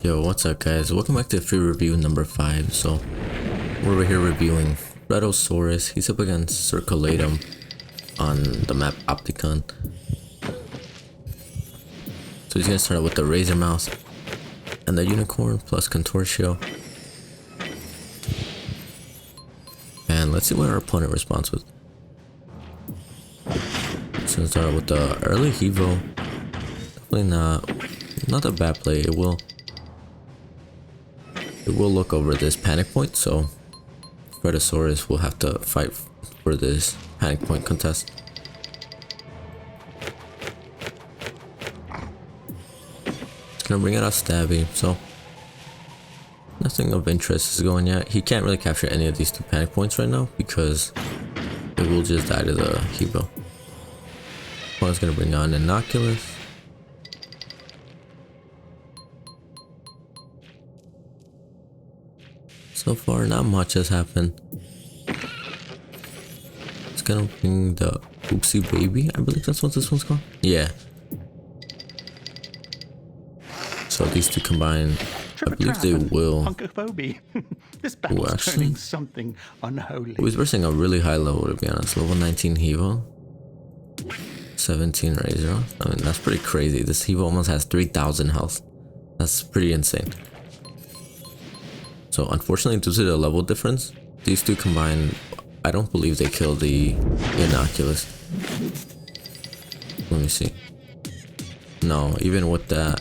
Yo, what's up guys? Welcome back to free review number 5. So, we're over here reviewing Rhedosaurus. He's up against Circulatum on the map Opticon. So he's gonna start out with the Razor Mouse and the Unicorn plus Contortio. And let's see what our opponent responds with. So let's start out with the early Hevo. Definitely not a bad play. It will look over this panic point, so Rhedosaurus will have to fight for this panic point contest. It's gonna bring out a Stabby, so nothing of interest is going yet. He can't really capture any of these two panic points right now because it will just die to the Hevo. Opponent's gonna bring on Inoculus. So far, not much has happened. It's gonna bring the Oopsie Baby. I believe that's what this one's called. Yeah. So these two combined, I believe they will. This battle's turning something unholy. He's versing a really high level, to be honest. Level 19 Hevo. 17 Razor. I mean, that's pretty crazy. This Hevo almost has 3,000 health. That's pretty insane. So unfortunately, due to the level difference, these two combined, I don't believe they kill the Inoculus. Let me see. No, even with the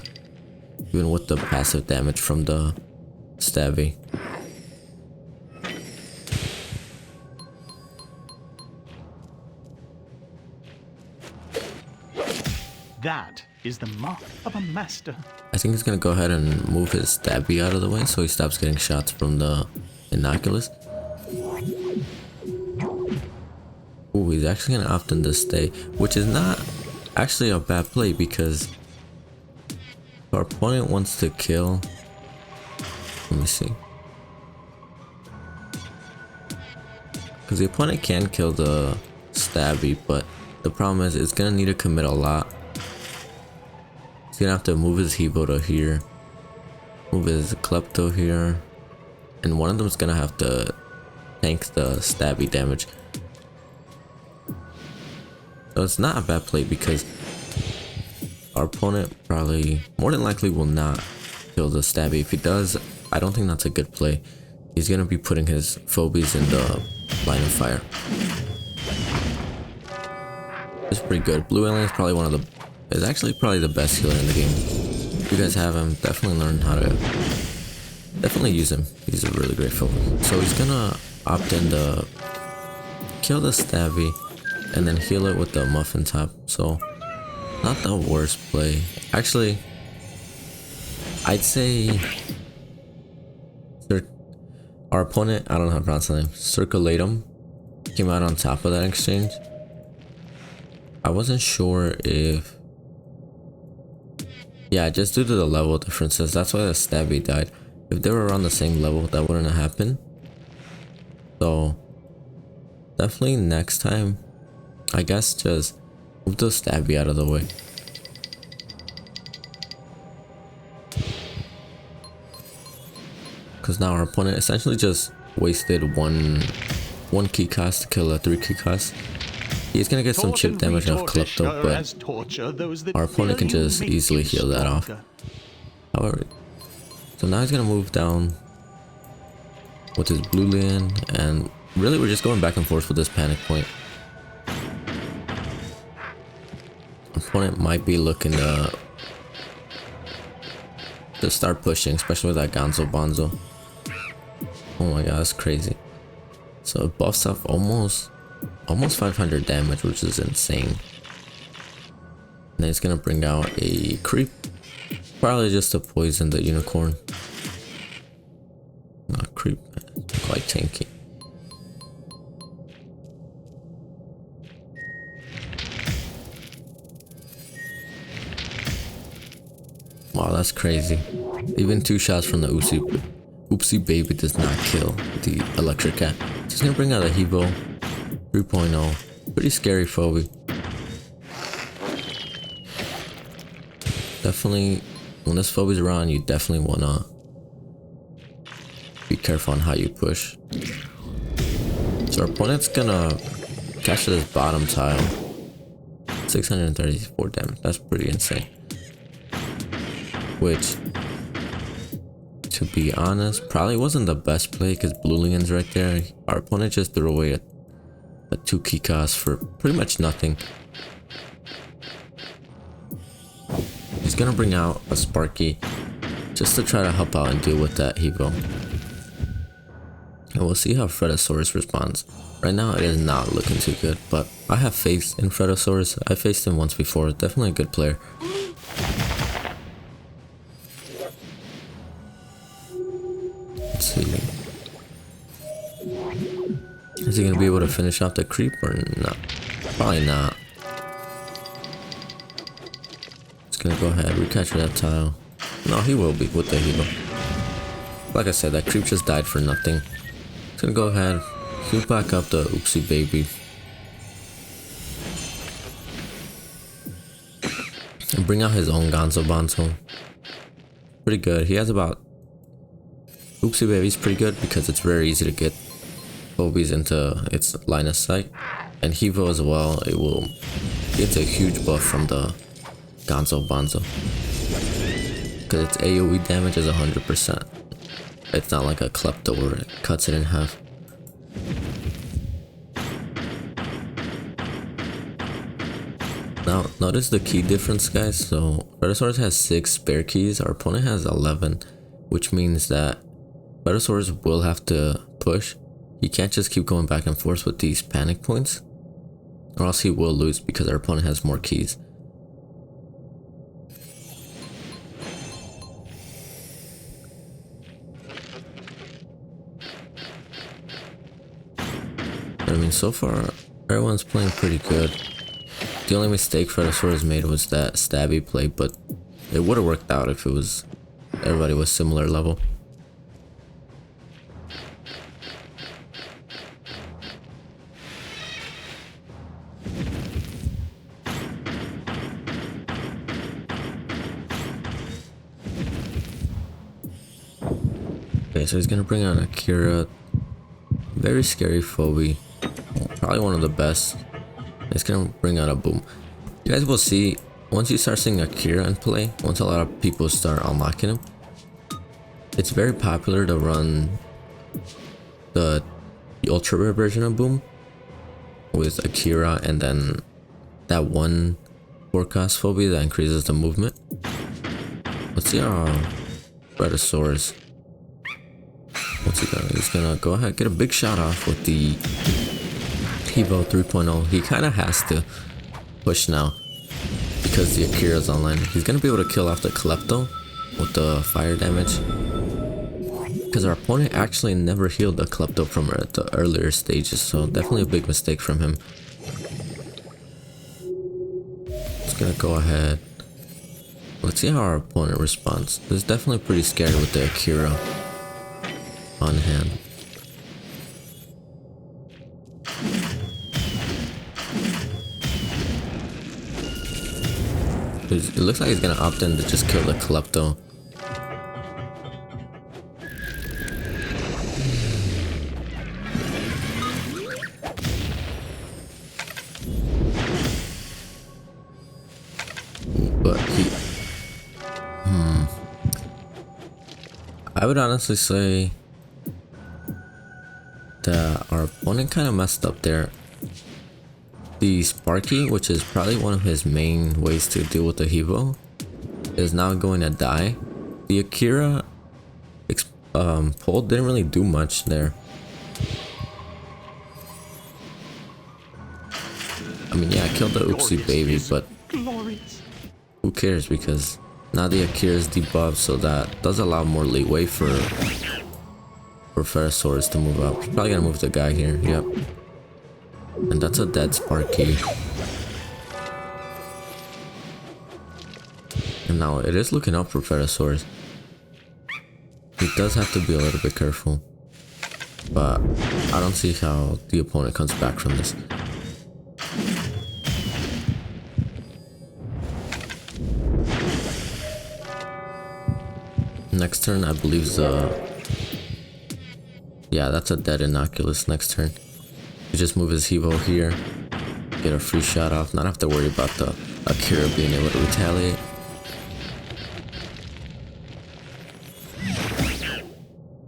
passive damage from the Stabby. That is the mark of a master. I think he's gonna go ahead and move his Stabby out of the way so he stops getting shots from the Inoculus. Ooh, he's actually gonna opt in to stay, which is not actually a bad play because our opponent wants to kill. Let me see. Because the opponent can kill the Stabby, but the problem is it's gonna need to commit a lot. He's gonna have to move his Hevo to here, move his Klepto here, and one of them is gonna have to tank the Stabby damage. So it's not a bad play because our opponent probably, more than likely, will not kill the Stabby. If he does, I don't think that's a good play. He's gonna be putting his phobies in the line of fire. It's pretty good. Blue Alien is probably is actually probably the best healer in the game. If you guys have him, definitely learn how to use him. He's a really great phobie. So he's gonna opt in to kill the Stabby and then heal it with the Muffin Top. So not the worst play. Actually, I'd say our opponent, I don't know how to pronounce the name, Circulatum, came out on top of that exchange. I wasn't sure if... Yeah, just due to the level differences, that's why the Stabby died. If they were around the same level, that wouldn't have happened. So, definitely next time, I guess just move the Stabby out of the way. Because now our opponent essentially just wasted one key cost to kill a 3 key cost. He's gonna get some chip damage off Klepto, but our opponent can just easily heal that off. However, so now he's gonna move down with his Blue Alien, and really we're just going back and forth with this panic point. Opponent might be looking to start pushing, especially with that Gonzo Bonzo. Oh my god, that's crazy. So it buffs off almost 500 damage, which is insane. And then he's gonna bring out a creep, probably just to poison the Unicorn. Not creep, quite tanky. Wow, that's crazy. Even 2 shots from the Oopsie Baby does not kill the Electric Cat. Just gonna bring out a Hevo 3.0. Pretty scary phobie. Definitely when this Phobe's around, you definitely wanna be careful on how you push. So our opponent's gonna capture this bottom tile. 634 damage. That's pretty insane. Which, to be honest, probably wasn't the best play because Blue Lingon's right there. Our opponent just threw away a 2 key cost for pretty much nothing. He's gonna bring out a Sparky just to try to help out and deal with that Evo. And we'll see how Fredosaurus responds. Right now it is not looking too good, but I have faith in Fredosaurus. I faced him once before, definitely a good player. Let's see. Is he gonna be able to finish off the creep or not? Probably not. Just gonna go ahead, recapture that tile. No, he will be with the Evo. Like I said, that creep just died for nothing. Just gonna go ahead, heal back up the Oopsie Baby. And bring out his own Gonzo Bonzo. Pretty good. He has about... Oopsie Baby's pretty good because it's very easy to get Phobe's into its line of sight. And Evo as well, it's a huge buff from the Gonzo Bonzo. Because its AoE damage is 100%. It's not like a Klepto where it cuts it in half. Now, notice the key difference, guys. So, Fredosaurus has 6 spare keys, our opponent has 11, which means that Fredosaurus will have to push. He can't just keep going back and forth with these panic points, or else he will lose because our opponent has more keys. I mean, so far, everyone's playing pretty good. The only mistake Fredosaurus made was that stabby play, but it would have worked out if everybody was similar level. Okay, so he's gonna bring on Akira. Very scary Phobe. Probably one of the best. It's gonna bring out a Boom. You guys will see, once you start seeing Akira in play, once a lot of people start unlocking him, it's very popular to run the ultra rare version of Boom with Akira and then that one forecast Phobe that increases the movement. Let's see our Fredosaurus. What's he gonna? He's gonna go ahead, get a big shot off with the Evo 3.0. He kind of has to push now because the Akira's online. He's gonna be able to kill off the Klepto with the fire damage because our opponent actually never healed the Klepto from the earlier stages, so definitely a big mistake from him. Just gonna go ahead. Let's see how our opponent responds. This is definitely pretty scary with the Akira on hand. It looks like he's gonna opt in to just kill the Klepto. But I would honestly say that our opponent kind of messed up there. The Sparky, which is probably one of his main ways to deal with the Evo, is now going to die. The Akira pull didn't really do much there. I mean, yeah, I killed the Oopsie Baby, but who cares, because now the Akira is debuffed, so that does allow more leeway for Fredosaurus to move up. He's probably gonna move the guy here, yep. And that's a dead Sparky. And now it is looking up for Fredosaurus. He does have to be a little bit careful. But I don't see how the opponent comes back from this. Next turn, I believe yeah, that's a dead Inoculus next turn. You just move his Hevo here, get a free shot off, not have to worry about the Akira being able to retaliate.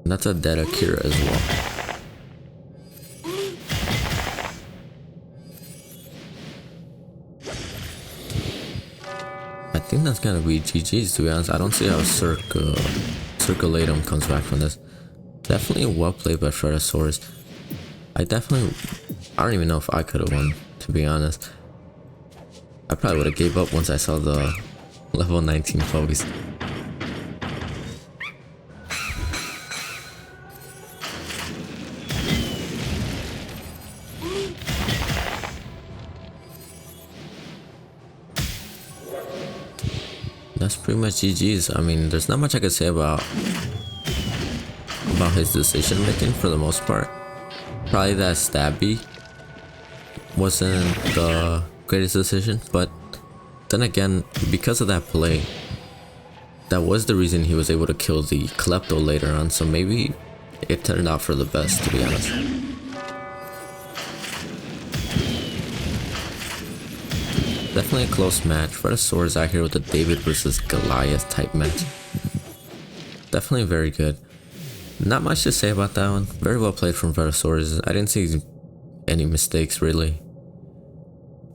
And that's a dead Akira as well. I think that's gonna be GG's, to be honest. I don't see how Circulatum comes back from this. Definitely well played by Fretosaurus. I don't even know if I could have won, to be honest. I probably would have gave up once I saw the level 19 Phobies. That's pretty much GG's. I mean, there's not much I could say about his decision making for the most part. Probably that Stabby wasn't the greatest decision, but then again, because of that play, that was the reason he was able to kill the Klepto later on, so maybe it turned out for the best, to be honest. Definitely a close match. Fretosaurus out here with the David versus Goliath type match. Definitely very good. Not much to say about that one. Very well played from Fretosaurus. I didn't see any mistakes really.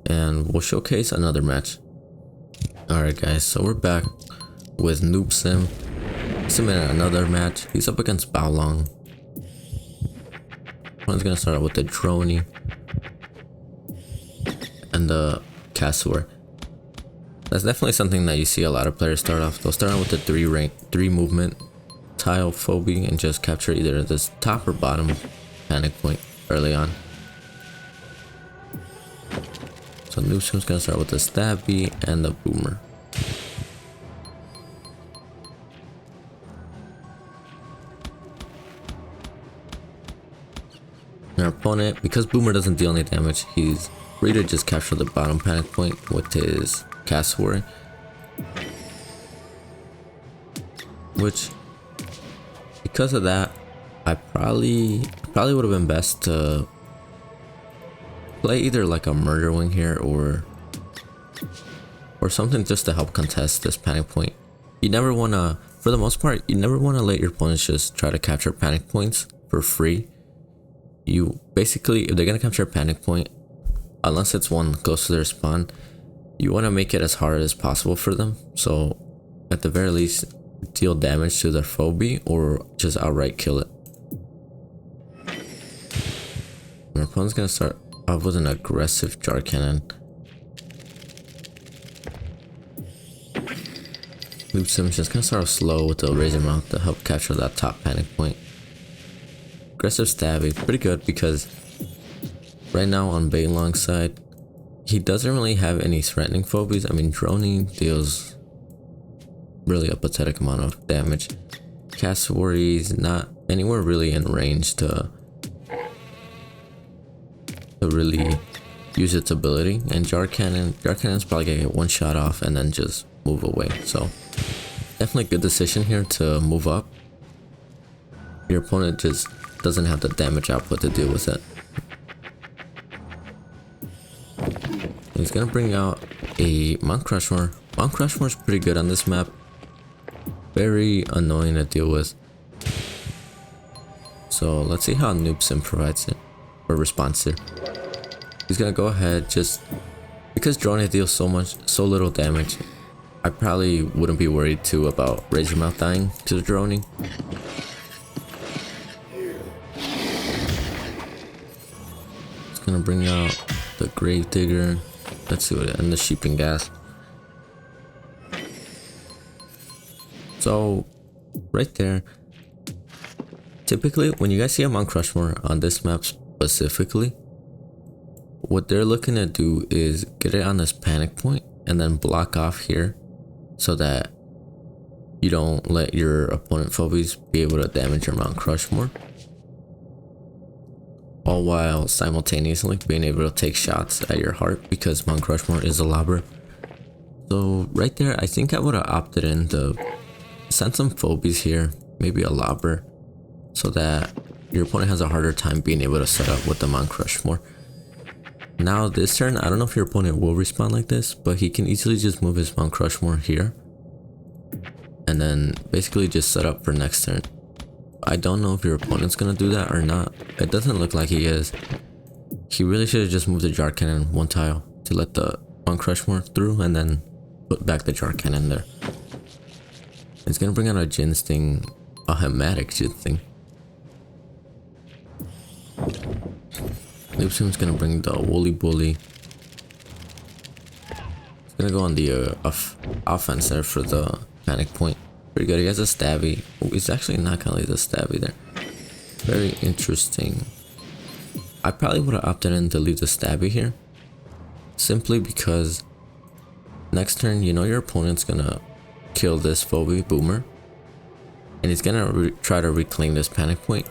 And we'll showcase another match. Alright guys, so we're back with Noob Sim. Sim in another match. He's up against Baolong. One's gonna start out with the Droney and the Castor. That's definitely something that you see a lot of players start off. They'll start out with the 3 movement tile phobia and just capture either this top or bottom panic point early on. So Noob Sim's gonna start with the Stabby and the Boomer. Our opponent, because Boomer doesn't deal any damage, he's free to just capture the bottom panic point with his Castor, which, because of that, I probably would have been best to play either like a Murder Wing here or something just to help contest this panic point. You never want to, for the most part, you never want to let your opponents just try to capture panic points for free. You basically, if they're gonna capture a panic point, unless it's one close to their spawn, you want to make it as hard as possible for them. So at the very least, deal damage to their phobia or just outright kill it. Our opponent's gonna start off with an aggressive Jar Cannon. Noob Sim's just gonna start off slow with the Razor Mouth to help capture that top panic point. Aggressive Stabby, pretty good because right now on Baolong's side, he doesn't really have any threatening phobias. I mean, Droney deals really a pathetic amount of damage. Castori's not anywhere really in range to really use its ability, and Jar Cannon's probably gonna get one shot off and then just move away. So definitely good decision here to move up. Your opponent just doesn't have the damage output to deal with it. He's gonna bring out a Mount Crushmore. Mount Crushmore's pretty good on this map. Very annoying to deal with. So let's see how Noob Sim provides it or responds to. He's gonna go ahead, just because Droney deals so little damage, I probably wouldn't be worried too about Razor Mouth dying to the Droney. He's gonna bring out the Gravedigger. Let's see what, and the Sheeping Gas. So right there, typically when you guys see a Mount Crushmore on this map specifically, what they're looking to do is get it on this panic point and then block off here so that you don't let your opponent phobies be able to damage your Mount Crushmore, all while simultaneously being able to take shots at your heart because Mount Crushmore is a lobber. So right there, I think I would have opted in the send some phobies here, maybe a lobber, so that your opponent has a harder time being able to set up with the Mount Crushmore. Now this turn, I don't know if your opponent will respond like this, but he can easily just move his Mount Crushmore here and then basically just set up for next turn. I don't know if your opponent's gonna do that or not. It doesn't look like he is. He really should have just moved the Jar Cannon one tile to let the Mount Crushmore through and then put back the Jar Cannon there. It's gonna bring out a Jin Sting, a Hematic Jin Sting. Noob Sim's gonna bring the Woolly Bully. He's gonna go on the offense there for the Panic Point. Pretty good. He has a Stabby. Oh, he's actually not gonna leave the Stabby there. Very interesting. I probably would have opted in to leave the Stabby here, simply because next turn, you know your opponent's gonna kill this Phobie Boomer, and he's gonna try to reclaim this Panic Point.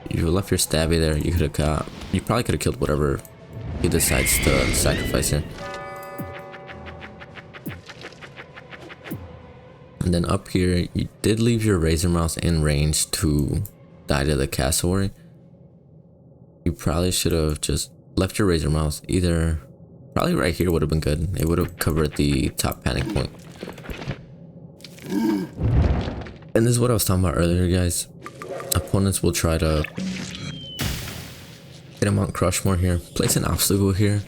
You left your Stabby there, you probably could have killed whatever he decides to sacrifice here. And then up here, you did leave your Razor Mouse in range to die to the Cassowary. You probably should have just left your Razor Mouse either, probably right here would have been good. It would have covered the top Panic Point. And this is what I was talking about earlier, guys. Opponents will try to get a Mount Crushmore here, place an obstacle here,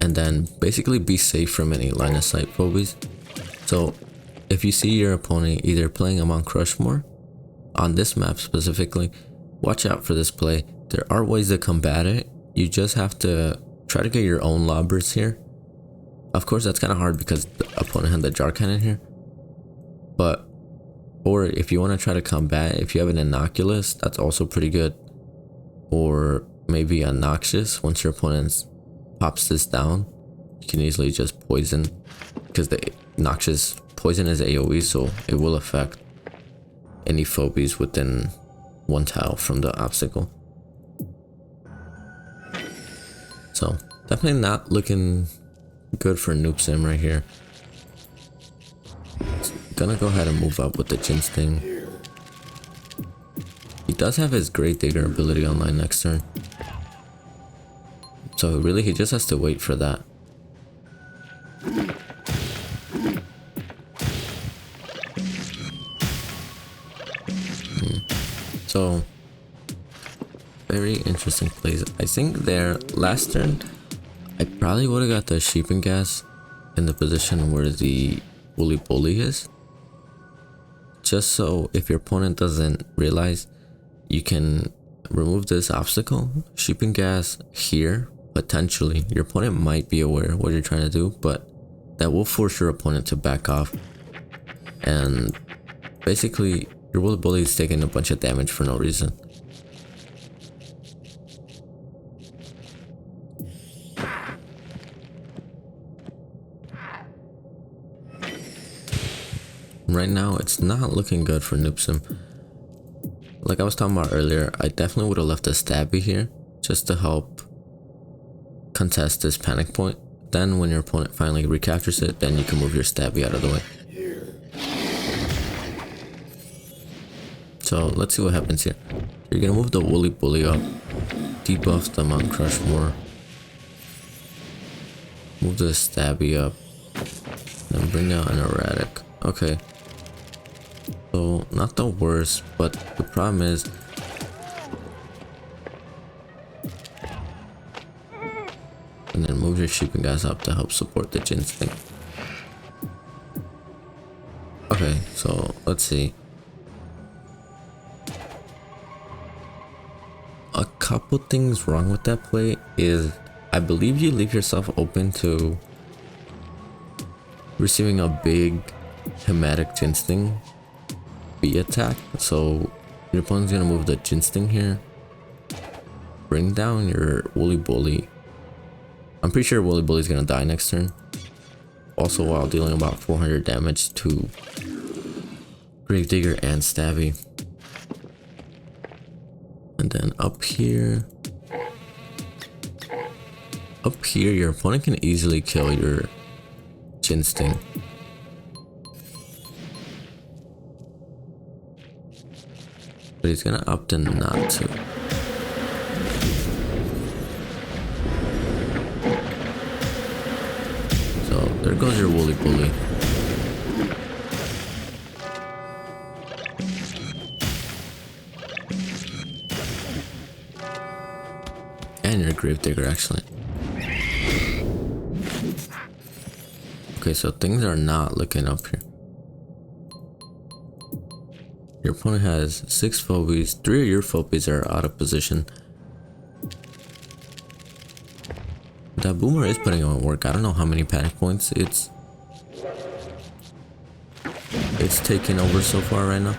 and then basically be safe from any line of sight phobies. So if you see your opponent either playing a Mount Crushmore on this map specifically, watch out for this play. There are ways to combat it. You just have to try to get your own lobbers here. Of course, that's kind of hard because the opponent had the Jar Cannon here, but or if you want to try to combat, if you have an Innocuous, that's also pretty good. Or maybe a Noxious. Once your opponent pops this down, you can easily just poison, because the Noxious poison is AoE, so it will affect any phobies within one tile from the obstacle. So definitely not looking good for Noob Sim right here. Gonna go ahead and move up with the Jin Sting. He does have his Grave Digger ability online next turn, so really he just has to wait for that. So very interesting plays. I think there last turn I probably would have got the Sheeping Gas in the position where the Woolly Bully is, just so if your opponent doesn't realize, you can remove this obstacle, Sheeping Gas here. Potentially your opponent might be aware of what you're trying to do, but that will force your opponent to back off, and basically your Woolly Bully is taking a bunch of damage for no reason. Right now, it's not looking good for Noob Sim. Like I was talking about earlier, I definitely would have left a Stabby here just to help contest this Panic Point. Then when your opponent finally recaptures it, then you can move your Stabby out of the way. So let's see what happens here. You're gonna move the Woolly Bully up, debuff the Mount Crushmore, move the Stabby up, then bring out an Erratic. Okay. So not the worst, but the problem is and then move your Sheeping Gas up to help support the Jin Sting. Okay, so let's see. A couple things wrong with that play is I believe you leave yourself open to receiving a big Hematic Jin Sting B attack. So your opponent's gonna move the Jin Sting here, bring down your Woolly Bully. I'm pretty sure Woolly Bully's gonna die next turn, also while dealing about 400 damage to Grave Digger and Stabby. And then up here your opponent can easily kill your Jin Sting. But he's gonna opt in not to. So there goes your Woolly Bully. And your Gravedigger, actually. Okay, so things are not looking up here. Your opponent has 6 phobies. 3 of your phobies are out of position. That Boomer is putting in work. I don't know how many panic points it's taking over so far right now.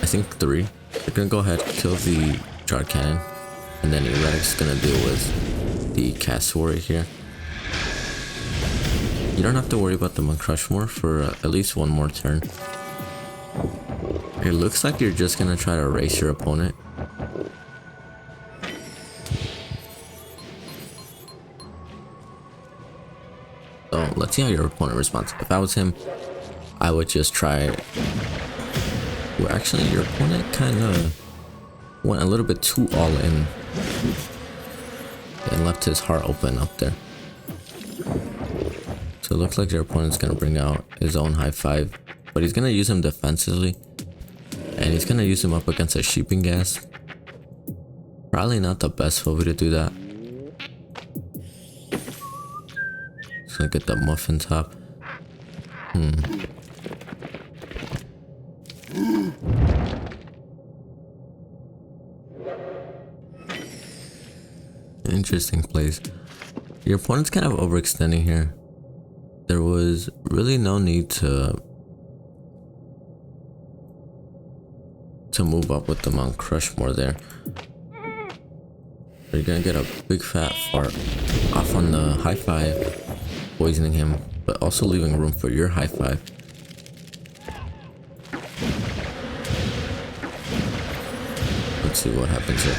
I think 3. They're gonna go ahead, kill the Jar Cannon, and then Erratic's gonna deal with the Cassowary here. You don't have to worry about the Mount Crushmore for at least one more turn. It looks like you're just gonna try to erase your opponent. So let's see how your opponent responds. If I was him, I would just try. Well, actually, your opponent kind of went a little bit too all in and left his heart open up there. So it looks like your opponent's gonna bring out his own high 5, but he's gonna use him defensively, and he's gonna use him up against a Sheeping Gas. Probably not the best phobie to do that. Just gonna get the Muffin Top. Interesting plays. Your opponent's kind of overextending here. There was really no need to move up with the Mount Crushmore there. You're gonna get a big fat fart off on the high 5, poisoning him, but also leaving room for your high 5. Let's see what happens here.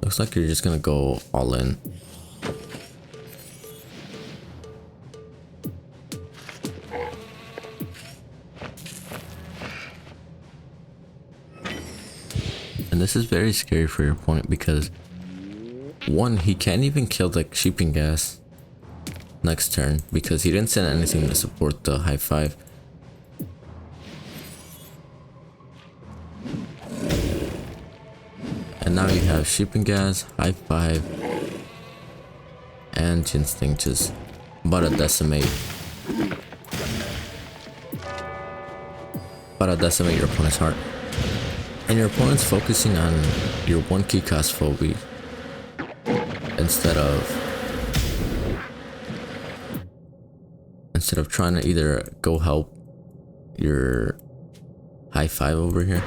Looks like you're just gonna go all in. And this is very scary for your opponent because 1, he can't even kill the Sheeping Gas next turn because he didn't send anything to support the high 5. And now you have Sheeping Gas, high 5, and Ginsting just about to decimate your opponent's heart. And your opponent's focusing on your 1 key cost phobie instead of trying to either go help your high 5 over here.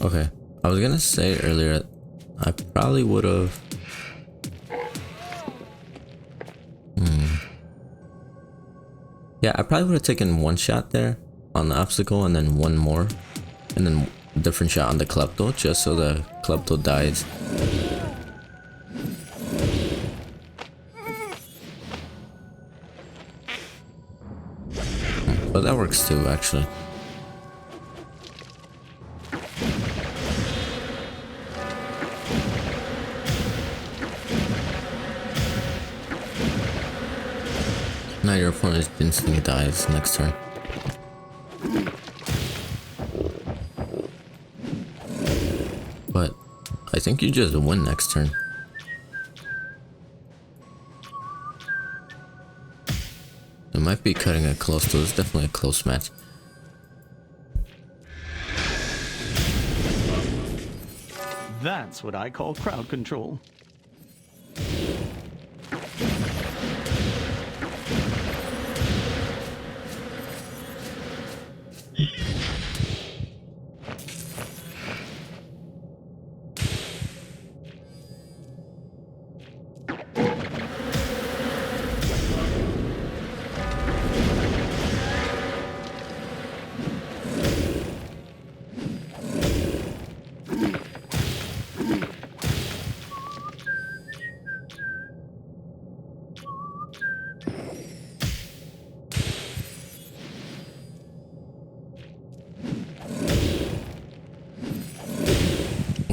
Okay, I was gonna say earlier, I probably would have. Yeah, I probably would have taken 1 shot there on the obstacle and then 1 more, and then a different shot on the Klepto, just so the Klepto dies. But that works too, actually. Now your opponent instantly dies next turn. But I think you just win next turn. It might be cutting it close, though. It's definitely a close match. That's what I call crowd control.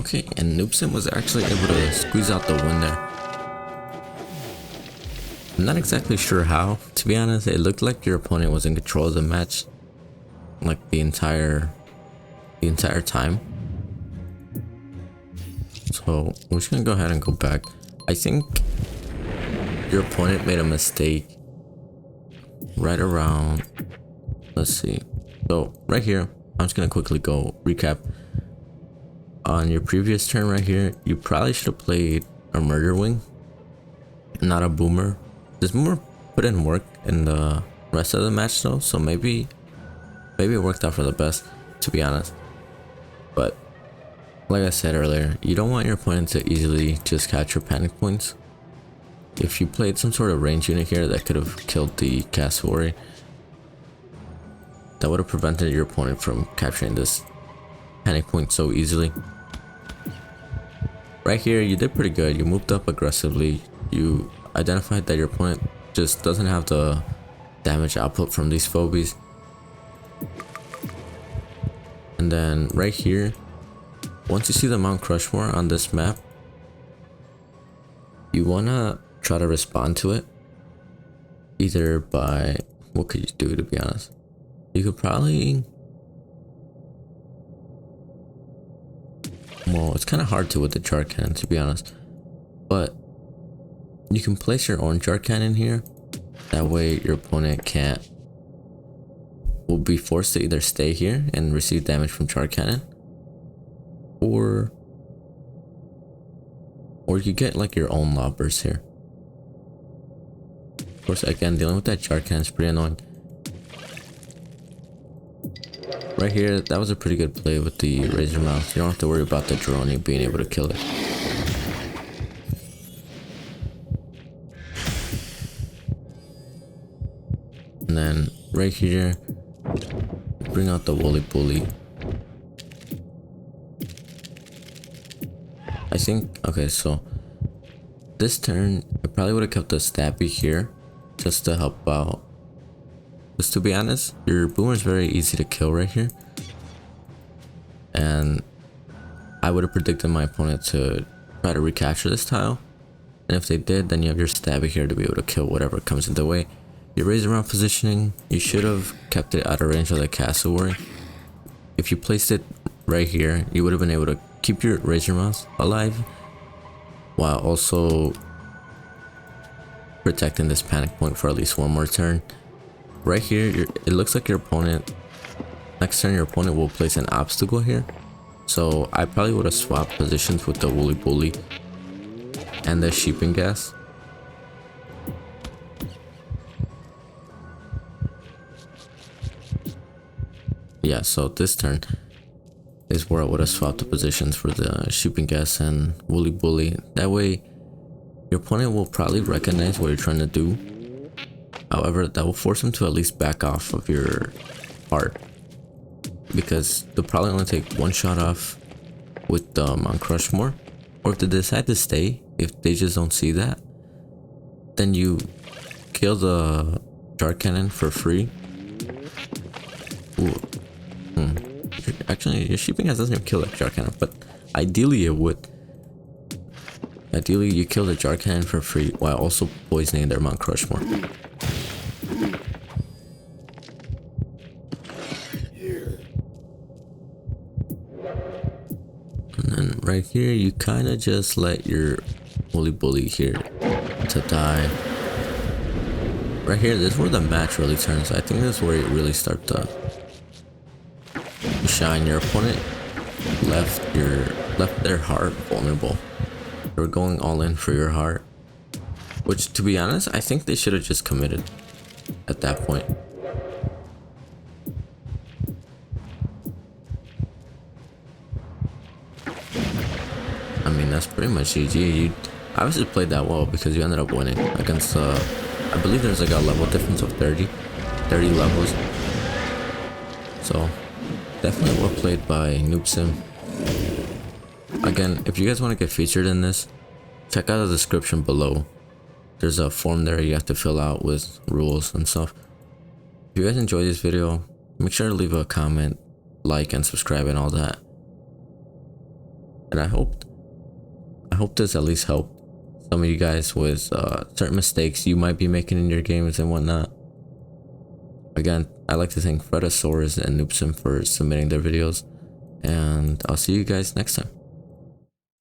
Okay, and Noobsim was actually able to squeeze out the win there. I'm not exactly sure how, to be honest. It looked like your opponent was in control of the match, like the entire time. So we're just gonna go ahead and go back. I think your opponent made a mistake right around, let's see. So right here, I'm just gonna quickly go recap. On your previous turn right here, you probably should have played a Murder Wing, not a Boomer. This Boomer put in work in the rest of the match though, so maybe it worked out for the best, to be honest. But like I said earlier, you don't want your opponent to easily just capture panic points. If you played some sort of range unit here that could have killed the Cassowary, that would have prevented your opponent from capturing this panic point so easily. Right here, you did pretty good. You moved up aggressively. You identified that your opponent just doesn't have the damage output from these phobies. And then right here, once you see the Mount Crushmore on this map, you wanna try to respond to it. Either by, what could you do, to be honest? You could probably, well, it's kind of hard to with the Jar Cannon, to be honest, but you can place your own Jar Cannon here. That way your opponent will be forced to either stay here and receive damage from Jar Cannon, or you get like your own lobbers here. Of course, again, dealing with that Jar Cannon is pretty annoying. Right here, that was a pretty good play with the Razor Mouth. You don't have to worry about the Droni being able to kill it. And then right here, bring out the Woolly Bully. I think, okay, so this turn, I probably would have kept the Stabby here just to help out. Because to be honest, your Boomer is very easy to kill right here. And I would have predicted my opponent to try to recapture this tile. And if they did, then you have your Stabby here to be able to kill whatever comes in the way. Your Razor Mouth positioning, you should have kept it out of range of the Cassowary. If you placed it right here, you would have been able to keep your Razor Mouth alive while also protecting this panic point for at least one more turn. Right here, it looks like your opponent, next turn your opponent will place an obstacle here. So I probably would have swapped positions with the Woolly Bully and the Sheeping Gas. Yeah, so this turn is where I would have swapped the positions for the Sheeping Gas and Woolly Bully. That way, your opponent will probably recognize what you're trying to do. However, that will force him to at least back off of your heart, because they'll probably only take one shot off with the Mount Crushmore. Or if they decide to stay, if they just don't see that, then you kill the Jar Cannon for free. Ooh. Actually, your Sheeping Gas doesn't even kill that Jar Cannon, but ideally it would. Ideally, you kill the Jar Cannon for free while also poisoning their Mount Crushmore. And then right here, you kind of just let your Woolly Bully here to die. Right here, this is where the match really turns. I think this is where you really start to shine. Your opponent left their heart vulnerable. They were going all in for your heart, which, to be honest, I think they should have just committed at that point. I mean, that's pretty much GG. You obviously played that well because you ended up winning against I believe there's like a level difference of 30 levels. So definitely well played by Noobsim. Again, if you guys want to get featured in this, check out the description below. There's a form there you have to fill out with rules and stuff. If you guys enjoyed this video, make sure to leave a comment, like, and subscribe and all that. And I hope this at least helped some of you guys with certain mistakes you might be making in your games and whatnot. Again, I'd like to thank Fredosaurus and Noobsim for submitting their videos, and I'll see you guys next time.